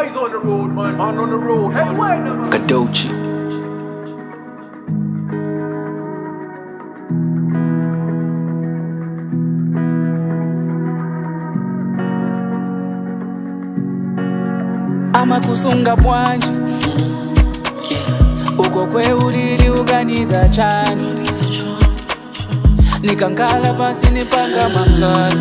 Eyes on the road, man. Man on the road. Hey, wait, man. Kadochi. Amakusunga bwanji uko kwe ulili uganiza chani nikankala pasi nipanga mangani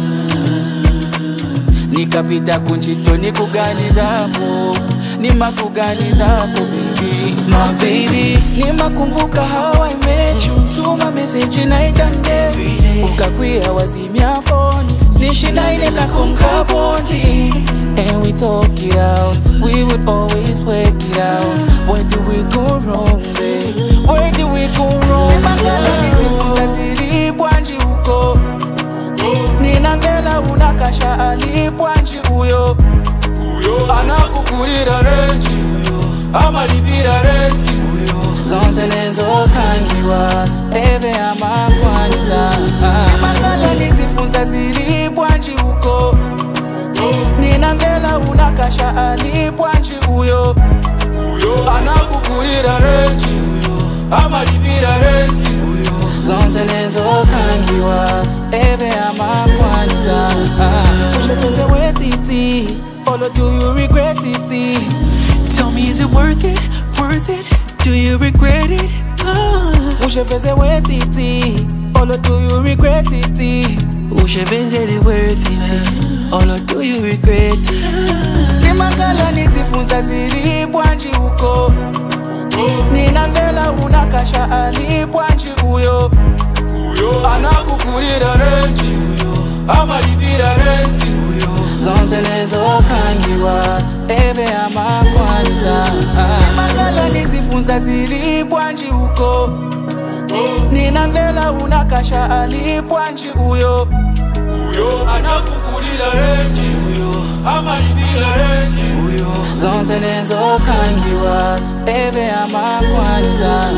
nikapita kunchito nikuganizapo nimakuganizapo baby my baby nimakumbuka how I met you tuma message night and day ukakwia wazimia phone nishina ile na konka bondi and we talk it out, we would always work it out. Where do we go wrong, babe? Where do we go wrong? Nimakala nizifunza zilipwanji uko ninangela unakasha alipwanji uyo anakukurira renji uyo amalibira renti uyo zonse nezo kangiwa eve amakwanza nimakala nizifunza zilipwanji uko ninangela unakasha alipwanji uyo anakukurira renji uyo amalibira renti uyo zonse nezo kangiwa eve amakwanza ushepeze worth it or do you regret it? Tell me, is it worth it? Worth it? Do you regret it? Ushepeze worth it or do you regret it? Ushepeze worth it or do you regret it? Nimakala nizifunza zilipwanji uko ninangela unakasha alipwanji uyo anakukurira renji uyo amalibira renti uyo zonse nezo kangiwa eve amakwanza nimakala nizifunza zilipwanji uko ninangela unakasha alipwanji uyo anakukurira renji uyo amalibira renti uyo zonse nezo kangiwa eve amakwanza